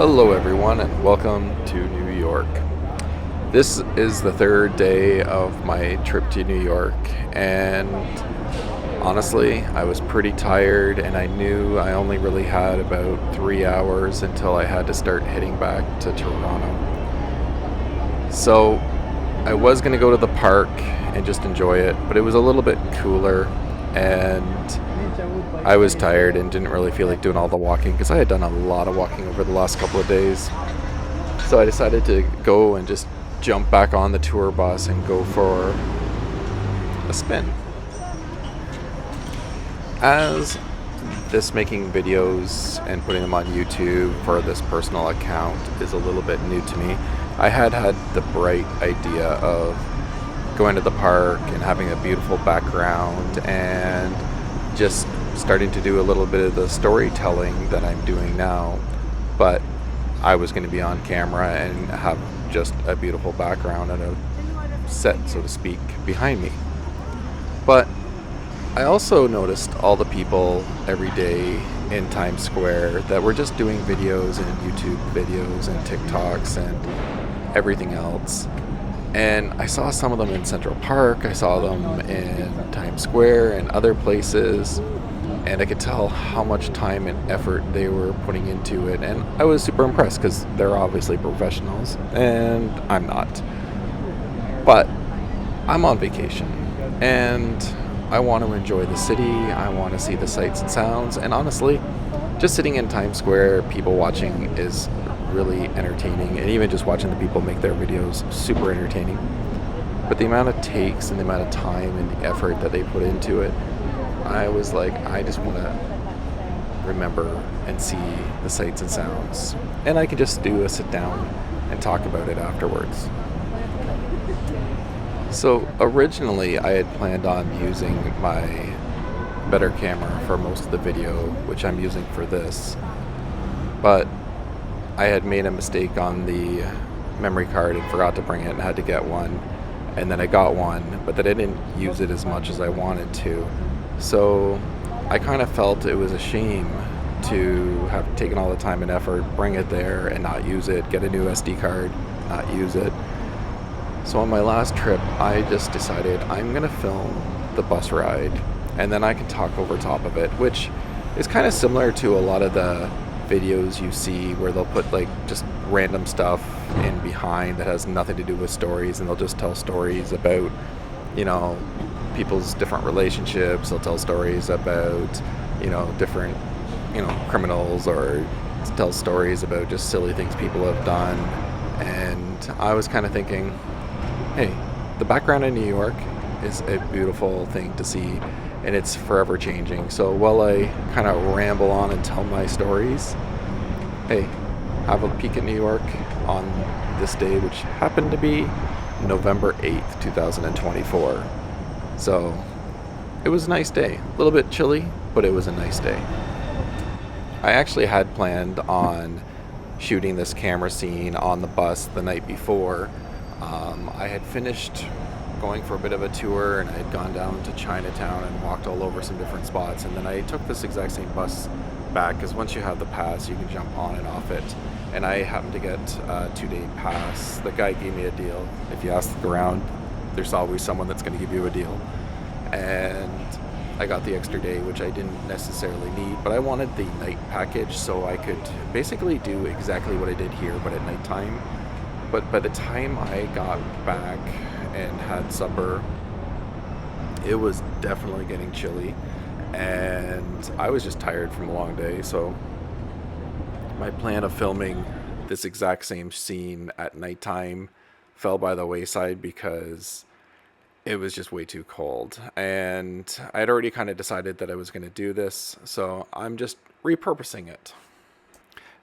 Hello, everyone, and welcome to New York. This is the third day of my trip to New York, and honestly, I was pretty tired, and I knew I only really had about 3 hours until I had to start heading back to Toronto. So, I was going to go to the park and just enjoy it, but it was a little bit cooler, and I was tired and didn't really feel like doing all the walking because I had done a lot of walking over the last couple of days. So I decided to go and just jump back on the tour bus and go for a spin. As this making videos and putting them on YouTube for this personal account is a little bit new to me, I had the bright idea of going to the park and having a beautiful background and just starting to do a little bit of the storytelling that I'm doing now, but I was going to be on camera and have just a beautiful background and a set, so to speak, behind me. But I also noticed all the people every day in Times Square that were just doing videos and YouTube videos and TikToks and everything else. And I saw some of them in Central Park, I saw them in Times Square and other places, and I could tell how much time and effort they were putting into it. And I was super impressed because they're obviously professionals, and I'm not. But I'm on vacation, and I want to enjoy the city, I want to see the sights and sounds, and honestly, just sitting in Times Square, people watching is really entertaining, and even just watching the people make their videos, super entertaining. But the amount of takes and the amount of time and the effort that they put into it, I was like, I just want to remember and see the sights and sounds, and I can just do a sit down and talk about it afterwards. So originally I had planned on using my better camera for most of the video, which I'm using for this, but I had made a mistake on the memory card and forgot to bring it and had to get one, and then I got one, but then I didn't use it as much as I wanted to. So I kind of felt it was a shame to have taken all the time and effort, bring it there and not use it, get a new SD card, not use it. So on my last trip, I just decided I'm going to film the bus ride, and then I can talk over top of it, which is kind of similar to a lot of the videos you see where they'll put like just random stuff in behind that has nothing to do with stories, and they'll just tell stories about, people's different relationships. They'll tell stories about, different, criminals, or tell stories about just silly things people have done. And I was kind of thinking, hey, the background in New York is a beautiful thing to see, and it's forever changing. So while I kind of ramble on and tell my stories, hey, have a peek at New York on this day, which happened to be November 8th, 2024. So it was a nice day. A little bit chilly, but it was a nice day. I actually had planned on shooting this camera scene on the bus the night before. I had finished going for a bit of a tour, and I had gone down to Chinatown and walked all over some different spots, and then I took this exact same bus back because once you have the pass you can jump on and off it, and I happened to get a 2-day pass. The guy gave me a deal. If you ask around, there's always someone that's going to give you a deal, and I got the extra day, which I didn't necessarily need, but I wanted the night package so I could basically do exactly what I did here but at nighttime. But by the time I got back and had supper, it was definitely getting chilly, and I was just tired from a long day. So my plan of filming this exact same scene at nighttime fell by the wayside because it was just way too cold, and I had already kind of decided that I was going to do this, so I'm just repurposing it.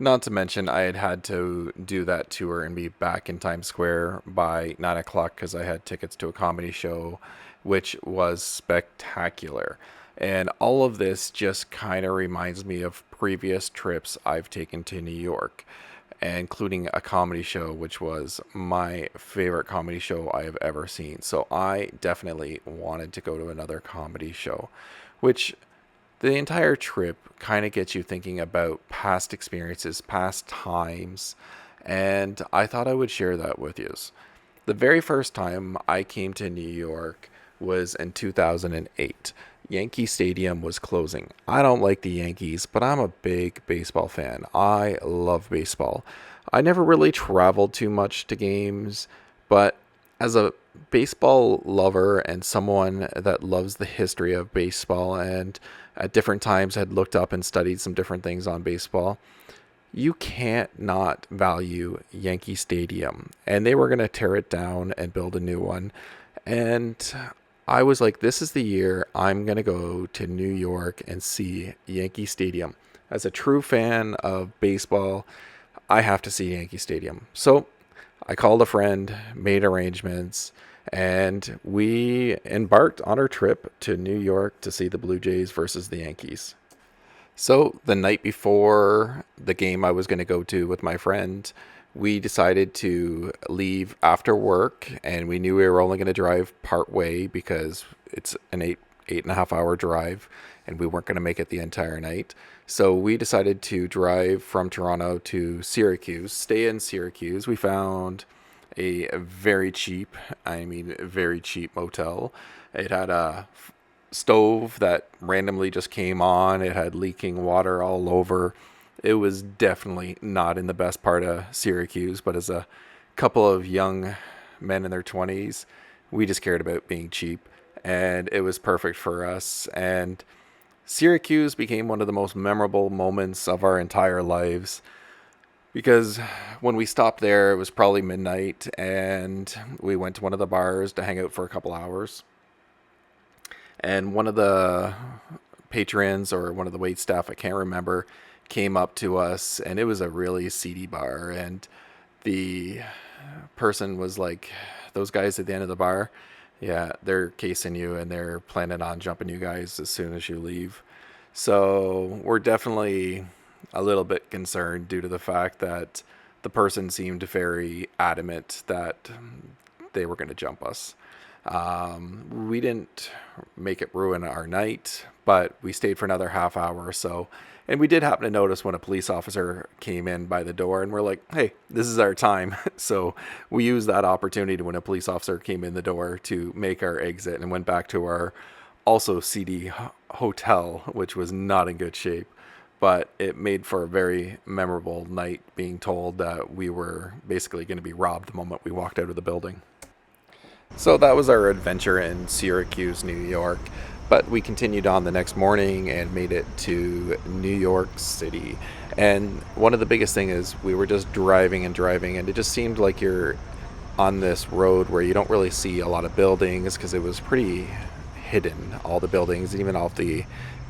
Not to mention, I had to do that tour and be back in Times Square by 9 o'clock because I had tickets to a comedy show, which was spectacular. And all of this just kind of reminds me of previous trips I've taken to New York, including a comedy show, which was my favorite comedy show I have ever seen. So I definitely wanted to go to another comedy show, which The entire trip kind of gets you thinking about past experiences, past times, and I thought I would share that with you. The very first time I came to New York was in 2008. Yankee Stadium was closing. I don't like the Yankees, but I'm a big baseball fan. I love baseball. I never really traveled too much to games, but as a baseball lover and someone that loves the history of baseball and at different times had looked up and studied some different things on baseball, you can't not value Yankee Stadium. And they were going to tear it down and build a new one. And I was like, this is the year I'm going to go to New York and see Yankee Stadium. As a true fan of baseball, I have to see Yankee Stadium. So I called a friend, made arrangements, and we embarked on our trip to New York to see the Blue Jays versus the Yankees. So the night before the game I was going to go to with my friend, we decided to leave after work, and we knew we were only going to drive part way because it's an 8.5 hour drive, and we weren't going to make it the entire night. So we decided to drive from Toronto to Syracuse, stay in Syracuse. We found a very cheap, very cheap motel. It had a stove that randomly just came on. It had leaking water all over. It was definitely not in the best part of Syracuse, but as a couple of young men in their 20s, we just cared about being cheap, and it was perfect for us. And Syracuse became one of the most memorable moments of our entire lives because when we stopped there, it was probably midnight, and we went to one of the bars to hang out for a couple hours. And one of the patrons or one of the wait staff, I can't remember, came up to us, and it was a really seedy bar. And the person was like, those guys at the end of the bar, yeah, they're casing you and they're planning on jumping you guys as soon as you leave. So we're definitely a little bit concerned due to the fact that the person seemed very adamant that they were going to jump us. We didn't make it ruin our night, but we stayed for another half hour or so. And we did happen to notice when a police officer came in by the door, and we're like, hey, this is our time. So we used that opportunity when a police officer came in the door to make our exit and went back to our also seedy hotel, which was not in good shape. But it made for a very memorable night, being told that we were basically going to be robbed the moment we walked out of the building. So that was our adventure in Syracuse, New York. But we continued on the next morning and made it to New York City. And one of the biggest things is we were just driving and driving, and it just seemed like you're on this road where you don't really see a lot of buildings because it was pretty hidden, all the buildings, even off the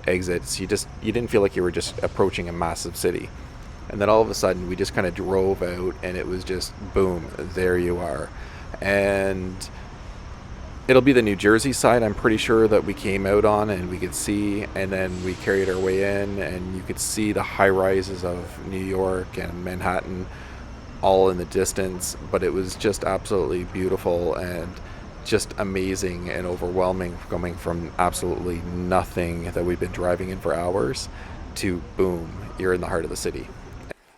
exits. You didn't feel like you were just approaching a massive city. And then all of a sudden we just kind of drove out, and it was just boom, there you are. And it'll be the New Jersey side, I'm pretty sure, that we came out on, and we could see, and then we carried our way in, and you could see the high rises of New York and Manhattan all in the distance. But it was just absolutely beautiful and just amazing and overwhelming, coming from absolutely nothing that we've been driving in for hours to boom, you're in the heart of the city.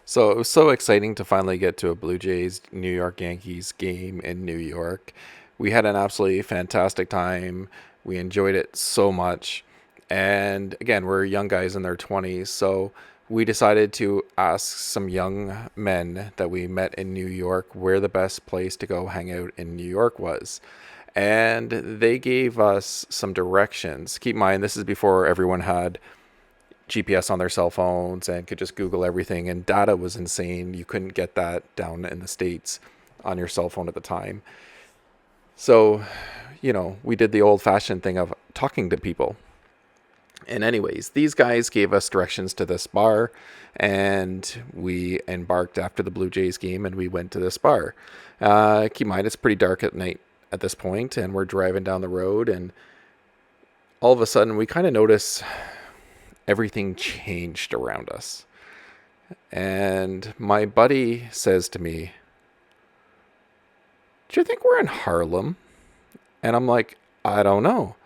So it was so exciting to finally get to a Blue Jays New York Yankees game in New York. We had an absolutely fantastic time. We enjoyed it so much. And again, we're young guys in their 20s. So we decided to ask some young men that we met in New York where the best place to go hang out in New York was. And they gave us some directions. Keep in mind, this is before everyone had GPS on their cell phones and could just Google everything. And data was insane. You couldn't get that down in the States on your cell phone at the time. So, we did the old-fashioned thing of talking to people. And anyways, these guys gave us directions to this bar, and we embarked after the Blue Jays game, and we went to this bar. Keep in mind, it's pretty dark at night at this point, and we're driving down the road, and all of a sudden, we kind of notice everything changed around us. And my buddy says to me, do you think we're in Harlem? And I'm like, I don't know.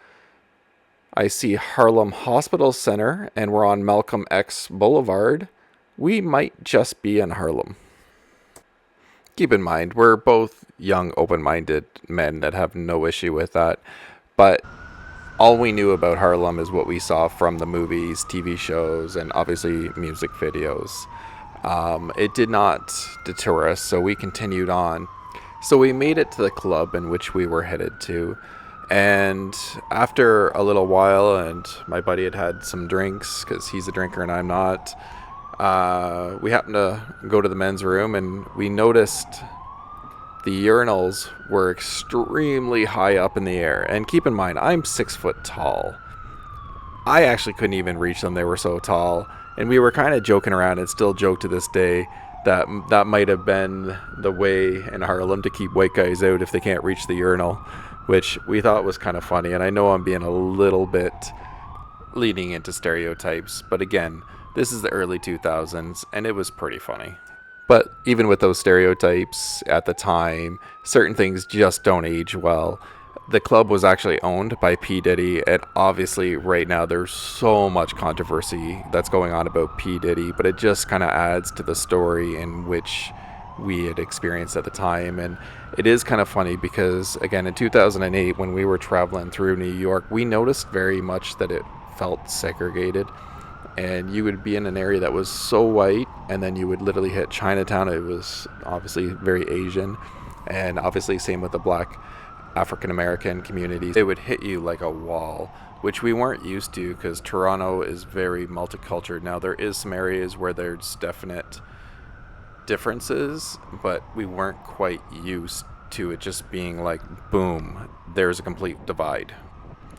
I see Harlem Hospital Center, and we're on Malcolm X Boulevard. We might just be in Harlem. Keep in mind, we're both young, open minded men that have no issue with that. But all we knew about Harlem is what we saw from the movies, TV shows, and obviously music videos. It did not deter us, so we continued on. So we made it to the club in which we were headed to. And after a little while, and my buddy had had some drinks because he's a drinker and I'm not, we happened to go to the men's room and we noticed the urinals were extremely high up in the air. And keep in mind, I'm 6 foot tall. I actually couldn't even reach them. They were so tall. And we were kind of joking around and still joke to this day that that might have been the way in Harlem to keep white guys out if they can't reach the urinal, which we thought was kind of funny. And I know I'm being a little bit leading into stereotypes, but again, this is the early 2000s and it was pretty funny. But even with those stereotypes at the time, certain things just don't age well. The club was actually owned by P. Diddy, and obviously right now there's so much controversy that's going on about P. Diddy, but it just kind of adds to the story in which we had experienced at the time. And it is kind of funny because, again, in 2008, when we were traveling through New York, we noticed very much that it felt segregated. And you would be in an area that was so white, and then you would literally hit Chinatown. It was obviously very Asian, and obviously same with the black African American communities. It would hit you like a wall, which we weren't used to because Toronto is very multicultural. Now there is some areas where there's definite differences, but we weren't quite used to it just being like, boom, there's a complete divide.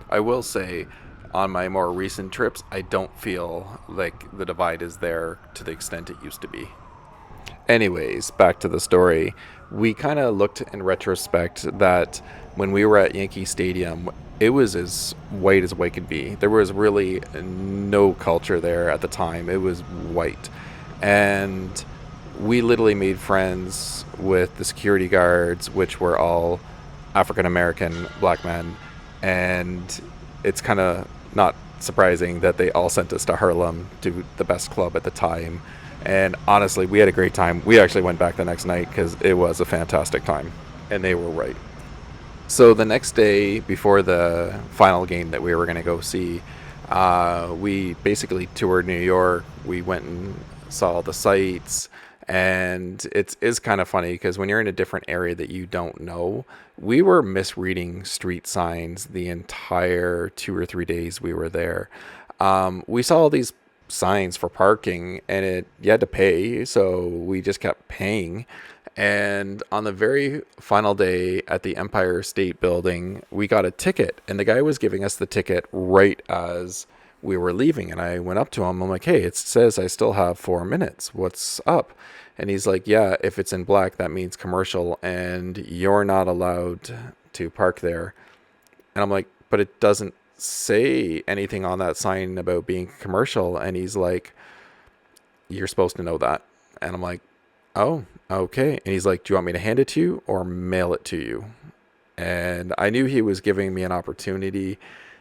I will say, on my more recent trips, I don't feel like the divide is there to the extent it used to be. Anyways, back to the story. We kind of looked in retrospect that when we were at Yankee Stadium, it was as white could be. There was really no culture there at the time. It was white. And we literally made friends with the security guards, which were all African American black men. And it's kind of not surprising that they all sent us to Harlem, to the best club at the time. And honestly, we had a great time. We actually went back the next night because it was a fantastic time. And they were right. So the next day, before the final game that we were going to go see, we basically toured New York. We went and saw the sights. And it is kind of funny because when you're in a different area that you don't know, we were misreading street signs the entire 2 or 3 days we were there. We saw all these signs for parking and you had to pay, so we just kept paying. And on the very final day at the Empire State Building, we got a ticket, and the guy was giving us the ticket right as we were leaving. And I went up to him. I'm like, hey, it says I still have 4 minutes. What's up? And he's like, yeah, if it's in black, that means commercial, and you're not allowed to park there. And I'm like, but it doesn't say anything on that sign about being commercial. And he's like, you're supposed to know that. And I'm like, oh, okay. And he's like, do you want me to hand it to you or mail it to you? And I knew he was giving me an opportunity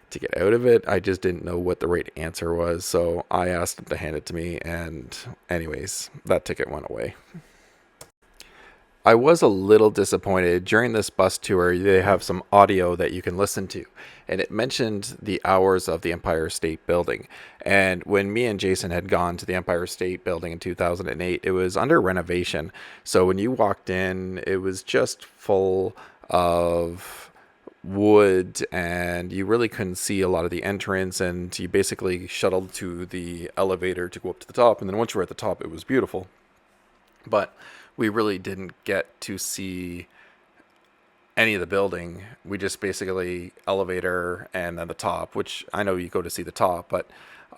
to get out of it. I just didn't know what the right answer was. So I asked him to hand it to me. And anyways, that ticket went away. I was a little disappointed. During this bus tour, they have some audio that you can listen to. And it mentioned the hours of the Empire State Building. And when me and Jason had gone to the Empire State Building in 2008, it was under renovation. So when you walked in, it was just full of wood, and you really couldn't see a lot of the entrance, and you basically shuttled to the elevator to go up to the top. And then once you were at the top, it was beautiful. But we really didn't get to see any of the building. We just basically elevator and then the top, which I know you go to see the top, but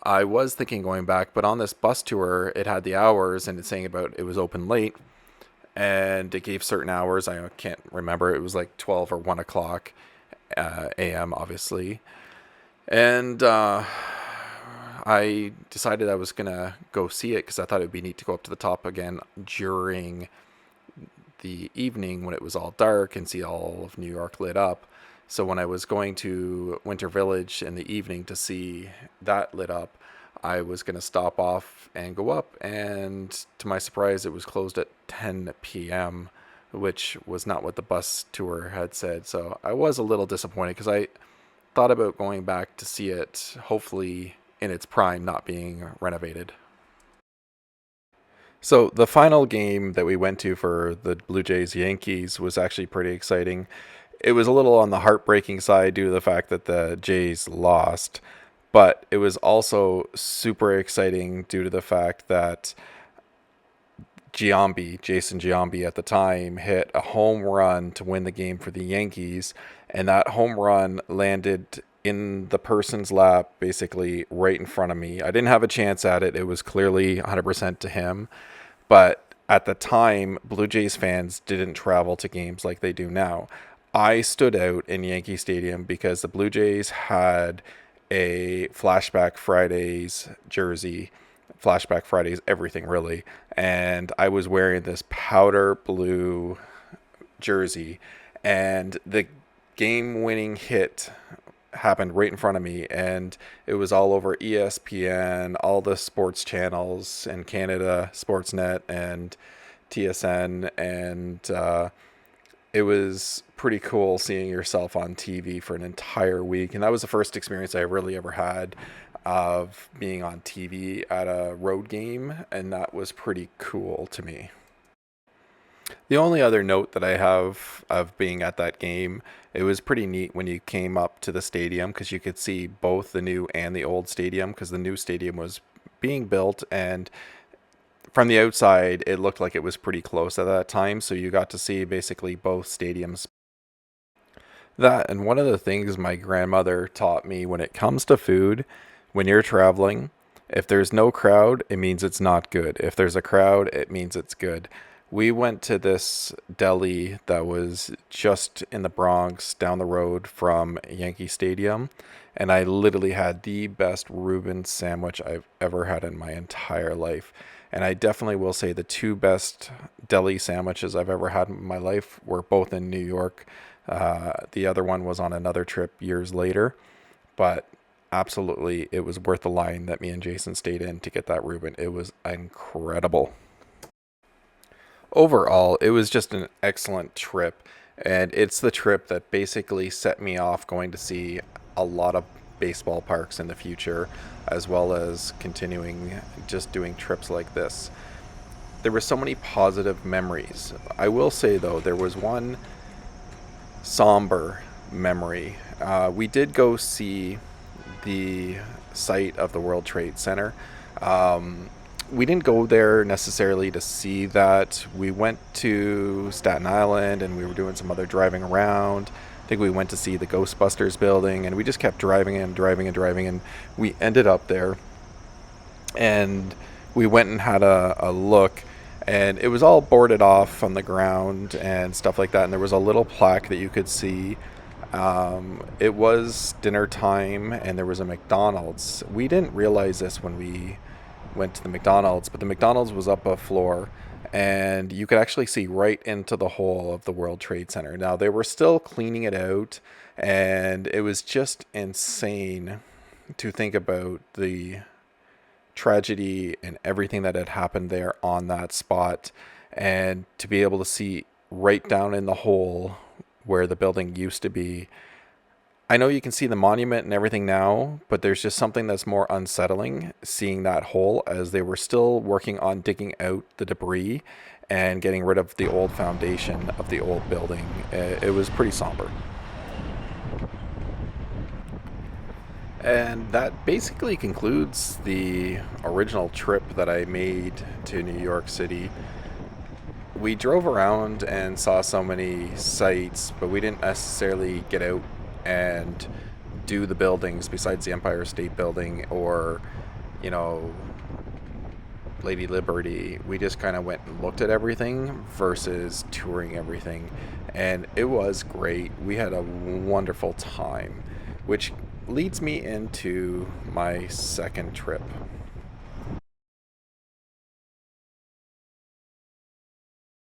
I was thinking going back. But on this bus tour, it had the hours, and it's saying about it was open late, and it gave certain hours. I can't remember. It was like 12 or 1 o'clock a.m. obviously. And I decided I was going to go see it because I thought it would be neat to go up to the top again during the evening when it was all dark and see all of New York lit up. So when I was going to Winter Village in the evening to see that lit up, I was going to stop off and go up, and to my surprise, it was closed at 10 p.m., which was not what the bus tour had said. So I was a little disappointed because I thought about going back to see it, hopefully in its prime, not being renovated. So the final game that we went to for the Blue Jays Yankees was actually pretty exciting. It was a little on the heartbreaking side due to the fact that the Jays lost, but it was also super exciting due to the fact that Jason Giambi at the time, hit a home run to win the game for the Yankees, and that home run landed in the person's lap, basically right in front of me. I didn't have a chance at it. It was clearly 100% to him, but at the time, Blue Jays fans didn't travel to games like they do now. I stood out in Yankee Stadium because the Blue Jays had a Flashback Fridays jersey. Flashback Fridays, everything really. And I was wearing this powder blue jersey, and the game winning hit happened right in front of me, and it was all over ESPN, all the sports channels in Canada, Sportsnet and TSN, and it was pretty cool seeing yourself on TV for an entire week. And that was the first experience I really ever had of being on TV at a road game, and that was pretty cool to me. The only other note that I have of being at that game, it was pretty neat when you came up to the stadium because you could see both the new and the old stadium, because the new stadium was being built, and from the outside it looked like it was pretty close at that time, so you got to see basically both stadiums. That, and one of the things my grandmother taught me when it comes to food, when you're traveling, if there's no crowd, it means it's not good. If there's a crowd, it means it's good. We went to this deli that was just in the Bronx down the road from Yankee Stadium, and I literally had the best Reuben sandwich I've ever had in my entire life. And I definitely will say the two best deli sandwiches I've ever had in my life were both in New York. The other one was on another trip years later, but absolutely it was worth the line that me and Jason stayed in to get that Reuben. It was incredible. Overall, it was just an excellent trip, and it's the trip that basically set me off going to see a lot of baseball parks in the future, as well as continuing just doing trips like this. There were so many positive memories. I will say, though, there was one somber memory. We did go see the site of the World Trade Center. We didn't go there necessarily to see that. We went to Staten Island and we were doing some other driving around. I think we went to see the Ghostbusters building, and we just kept driving and driving and driving, and we ended up there. And we went and had a look, and it was all boarded off on the ground and stuff like that. And there was a little plaque that you could see. It was dinner time, and there was a McDonald's. We didn't realize this when we went to the McDonald's, but the McDonald's was up a floor, and you could actually see right into the hole of the World Trade Center. Now, they were still cleaning it out, and it was just insane to think about the tragedy and everything that had happened there on that spot, and to be able to see right down in the hole where the building used to be. I know you can see the monument and everything now, but there's just something that's more unsettling seeing that hole, as they were still working on digging out the debris and getting rid of the old foundation of the old building. It was pretty somber. And that basically concludes the original trip that I made to New York City. We drove around and saw so many sights, but we didn't necessarily get out and do the buildings besides the Empire State Building or, you know, Lady Liberty. We just kind of went and looked at everything versus touring everything, and it was great. We had a wonderful time, which leads me into my second trip.